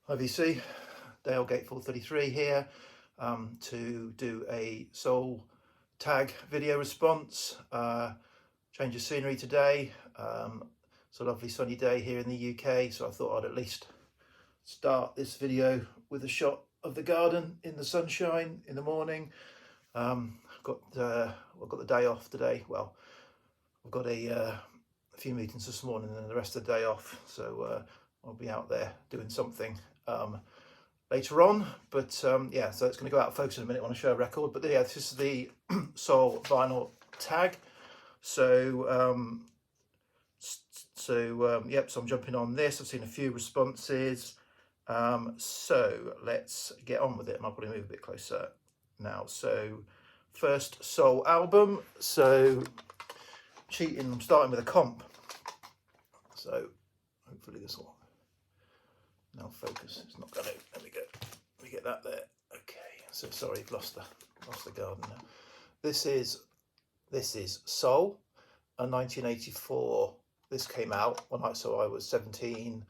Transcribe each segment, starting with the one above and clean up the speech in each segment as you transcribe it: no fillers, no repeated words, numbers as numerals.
IVC, Dale Gate 433 here to do a soul tag video response. Change of scenery today. It's a lovely sunny day here in the UK, so I thought I'd at least start this video with a shot of the garden in the sunshine in the morning. I've got the day off today. Well, I've got a few meetings this morning and the rest of the day off, so I'll be out there doing something later on. But yeah, so it's going to go out of focus in a minute. I want to show a record, but yeah, this is the soul vinyl tag. So yep, so I'm jumping on this. I've seen a few responses, so let's get on with it, and I'll probably move a bit closer now. So first soul album, so cheating, I'm starting with a comp, so hopefully this will now focus. It's not going to. There we go. Let me get that there. Okay, so sorry, I've lost the garden now. This is Soul, a 1984. This came out when I was 17.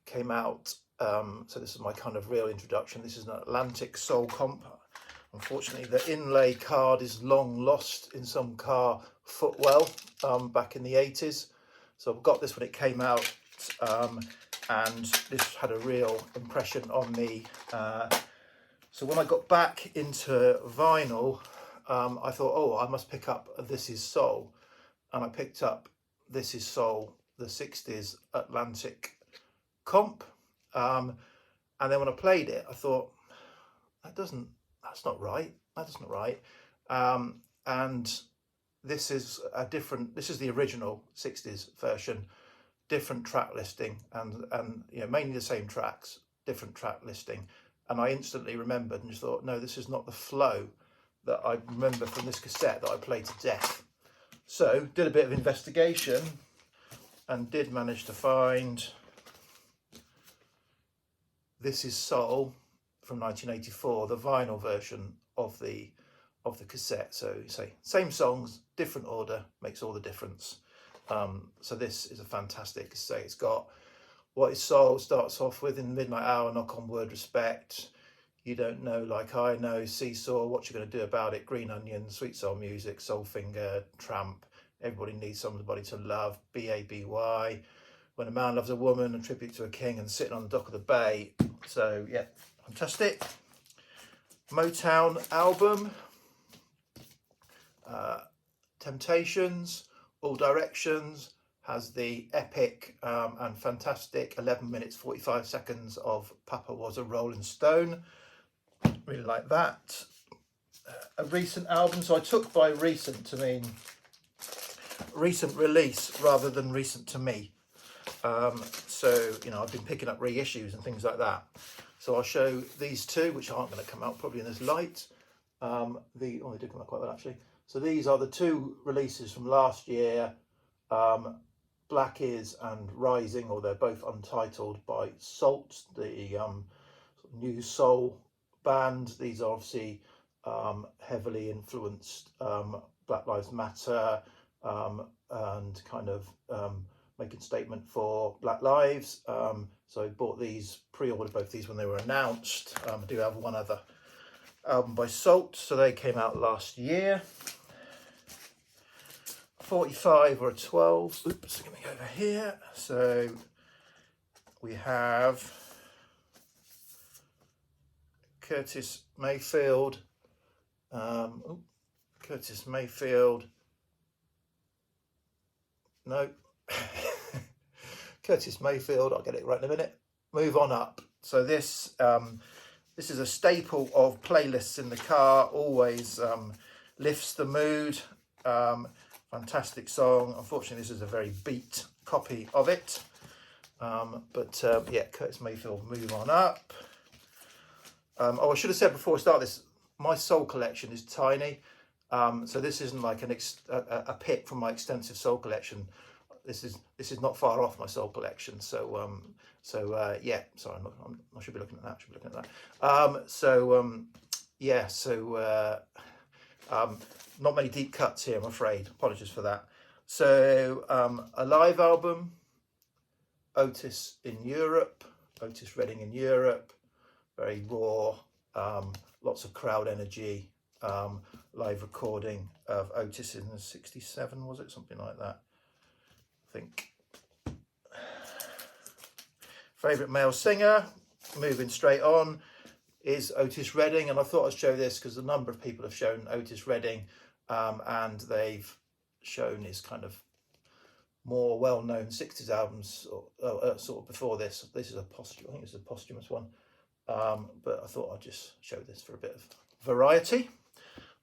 Came out. So this is my kind of real introduction. This is an Atlantic soul comp. Unfortunately, the inlay card is long lost in some car footwell back in the 80s. So I've got this when it came out, and this had a real impression on me. So when I got back into vinyl, I thought, oh, I must pick up This Is Soul. And I picked up This Is Soul, the 60s Atlantic comp. And then when I played it, I thought, that's not right. That's not right. And this is this is the original 60s version, different track listing, and you know, mainly the same tracks, different track listing. And I instantly remembered and just thought, no, this is not the flow that I remember from this cassette that I played to death. So did a bit of investigation and did manage to find This Is Soul from 1984, the vinyl version of the cassette. So you say same songs, different order, makes all the difference. So this is a fantastic cassette. It's got What Is Soul, starts off with In the Midnight Hour, Knock on Wood, Respect, You Don't Know Like I Know, Seesaw, What You Gonna Do About It, Green Onion, Sweet Soul Music, Soul Finger, Tramp, Everybody Needs Somebody to Love, BABY, When a Man Loves a Woman, A Tribute to a King, and Sitting on the Dock of the Bay. So yeah, fantastic. Motown album, Temptations, All Directions, has the epic and fantastic 11 minutes 45 seconds of Papa Was a Rolling Stone. Really like that. A recent album, so I took by recent to mean recent release rather than recent to me. So, you know, I've been picking up reissues and things like that. So I'll show these two, which aren't going to come out probably in this light. They did come out quite well, actually. So these are the two releases from last year, Black Is and Rising, or they're both untitled, by Salt, the new soul band. These are obviously heavily influenced Black Lives Matter and kind of making statement for Black Lives. So I bought these, pre-ordered both these when they were announced. I do have one other album by Salt, so they came out last year. 45 or a 12. Oops, let me go over here. So we have Curtis Mayfield. Curtis Mayfield. No. Curtis Mayfield, I'll get it right in a minute. Move On Up. So this is a staple of playlists in the car, always lifts the mood. Fantastic song. Unfortunately, this is a very beat copy of it. But yeah, Curtis Mayfield, Move On Up. Oh, I should have said before I start this, my soul collection is tiny. So this isn't like a pick from my extensive soul collection. This is not far off my soul collection. So yeah, sorry, I should be looking at that. Yeah, so not many deep cuts here, I'm afraid. Apologies for that. So a live album, Otis in Europe, Otis Reading in Europe, very raw, lots of crowd energy, live recording of Otis in the 67, was it? Something like that, I think. Favourite male singer, moving straight on, is Otis Reading, and I thought I'd show this because a number of people have shown Otis Reading, and they've shown his kind of more well-known 60s albums, sort of before this. This is a posthumous, I think it's a posthumous one, but I thought I'd just show this for a bit of variety.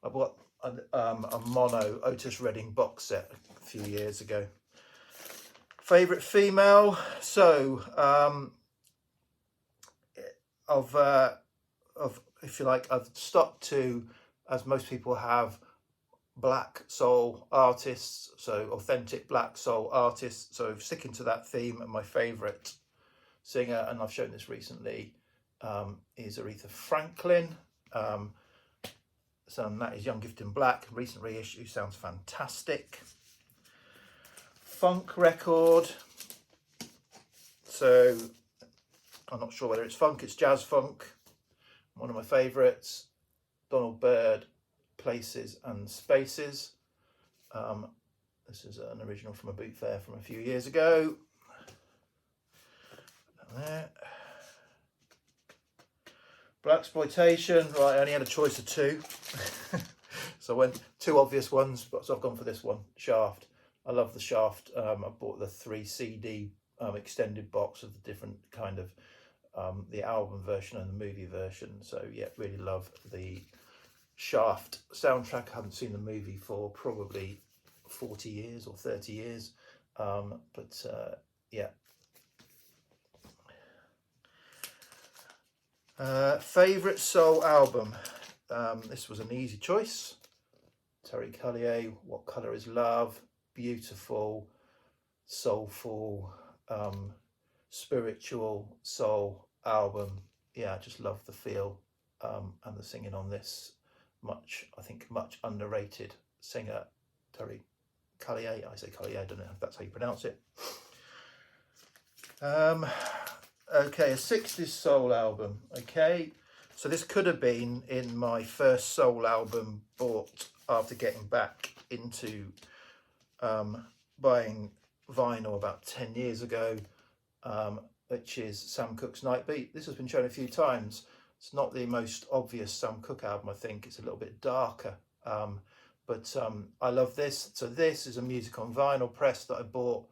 I bought a mono Otis Reading box set a few years ago. Favourite female, so of if you like, I've stuck to, as most people have, black soul artists, so authentic black soul artists. So sticking to that theme, and my favourite singer, and I've shown this recently, is Aretha Franklin. So that is Young Gifted in Black, recent reissue, sounds fantastic. Funk record, so I'm not sure whether it's funk, it's jazz funk. One of my favourites, Donald Byrd, Places and Spaces. This is an original from a boot fair from a few years ago. There. Blaxploitation, right, I only had a choice of two. So I went two obvious ones, but so I've gone for this one, Shaft. I love the Shaft. I bought the 3 CD extended box of the different kind of the album version and the movie version. So yeah, really love the Shaft soundtrack. I haven't seen the movie for probably 40 years or 30 years, but yeah. Favourite soul album, this was an easy choice. Terry Callier, What Colour Is Love, beautiful, soulful, spiritual soul album. Yeah, I just love the feel and the singing on this. I think much underrated singer, Terry Callier. I say Callier, I don't know if that's how you pronounce it. Okay, a 60s soul album. Okay, so this could have been in my first soul album bought after getting back into buying vinyl about 10 years ago, which is Sam Cooke's Nightbeat. This has been shown a few times. It's not the most obvious Sam Cooke album, I think. It's a little bit darker, but I love this. So this is a music on vinyl press that I bought,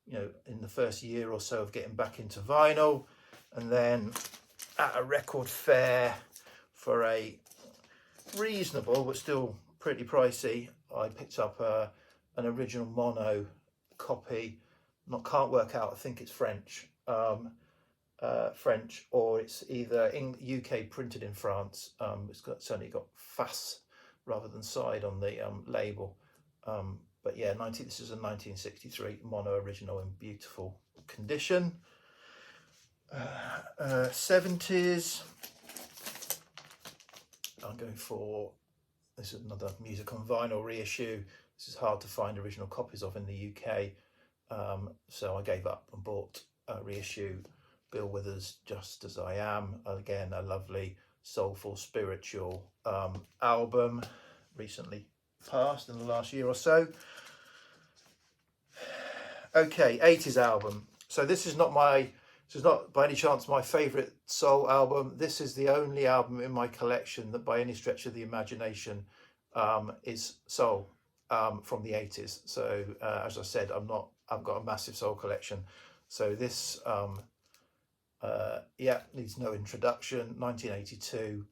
you know, in the first year or so of getting back into vinyl, and then at a record fair for a reasonable but still pretty pricey, I picked up an original mono copy. Can't work out, I think it's French, French, or it's either in UK printed in France. Certainly got face rather than side on the label. But yeah, this is a 1963 mono original in beautiful condition. 70s, I'm going for, this is another music on vinyl reissue. This is hard to find original copies of in the UK, so I gave up and bought a reissue, Bill Withers' Just As I Am. Again, a lovely soulful spiritual album, recently passed in the last year or so. Okay, 80s album. So this is not by any chance my favourite soul album. This is the only album in my collection that by any stretch of the imagination is soul from the 80s. So as I said, I've got a massive soul collection. So this yeah, needs no introduction. 1982.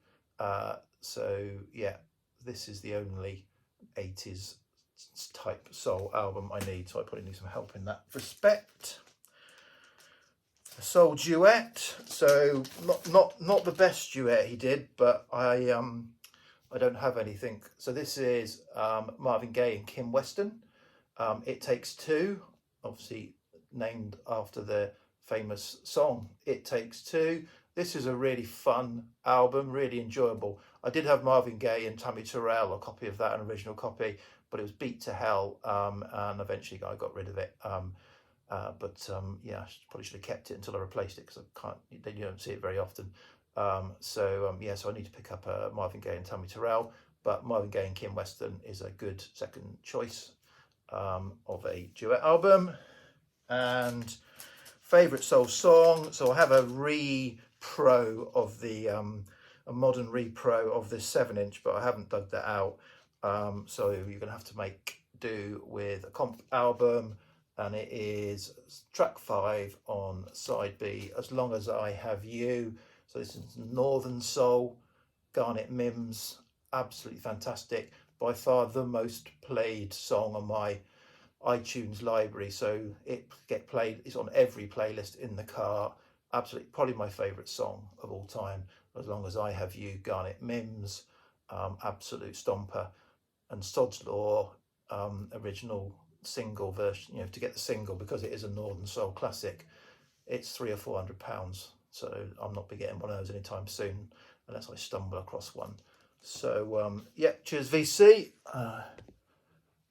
So yeah, this is the only 80s type soul album I need, so I probably need some help in that respect. A soul duet, so not the best duet he did, but I don't have anything. So this is Marvin Gaye and Kim Weston, It Takes Two, obviously named after the famous song It Takes Two. This is a really fun album, really enjoyable. I did have Marvin Gaye and Tammy Terrell, a copy of that, an original copy, but it was beat to hell, and eventually I got rid of it. Yeah, I probably should have kept it until I replaced it, because I can't. You don't see it very often. Yeah, so I need to pick up Marvin Gaye and Tammy Terrell, but Marvin Gaye and Kim Weston is a good second choice of a duet album. And favourite soul song. So I have a repro of the a modern repro of this 7-inch, but I haven't dug that out. So you're gonna have to make do with a comp album, and it is track 5 on side B, As Long As I Have You. So this is Northern Soul, Garnet Mims, absolutely fantastic. By far the most played song on my iTunes library, so it's on every playlist in the car. Absolutely, probably my favourite song of all time, As Long As I Have You, Garnet Mims, absolute stomper. And Sod's Law, original single version, to get the single, because it is a Northern Soul classic, it's £300 or £400, so I'm not be getting one of those anytime soon unless I stumble across one. So yeah, cheers VC.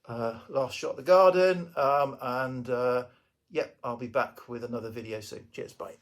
Last shot of the garden, yeah, I'll be back with another video soon. Cheers, bye.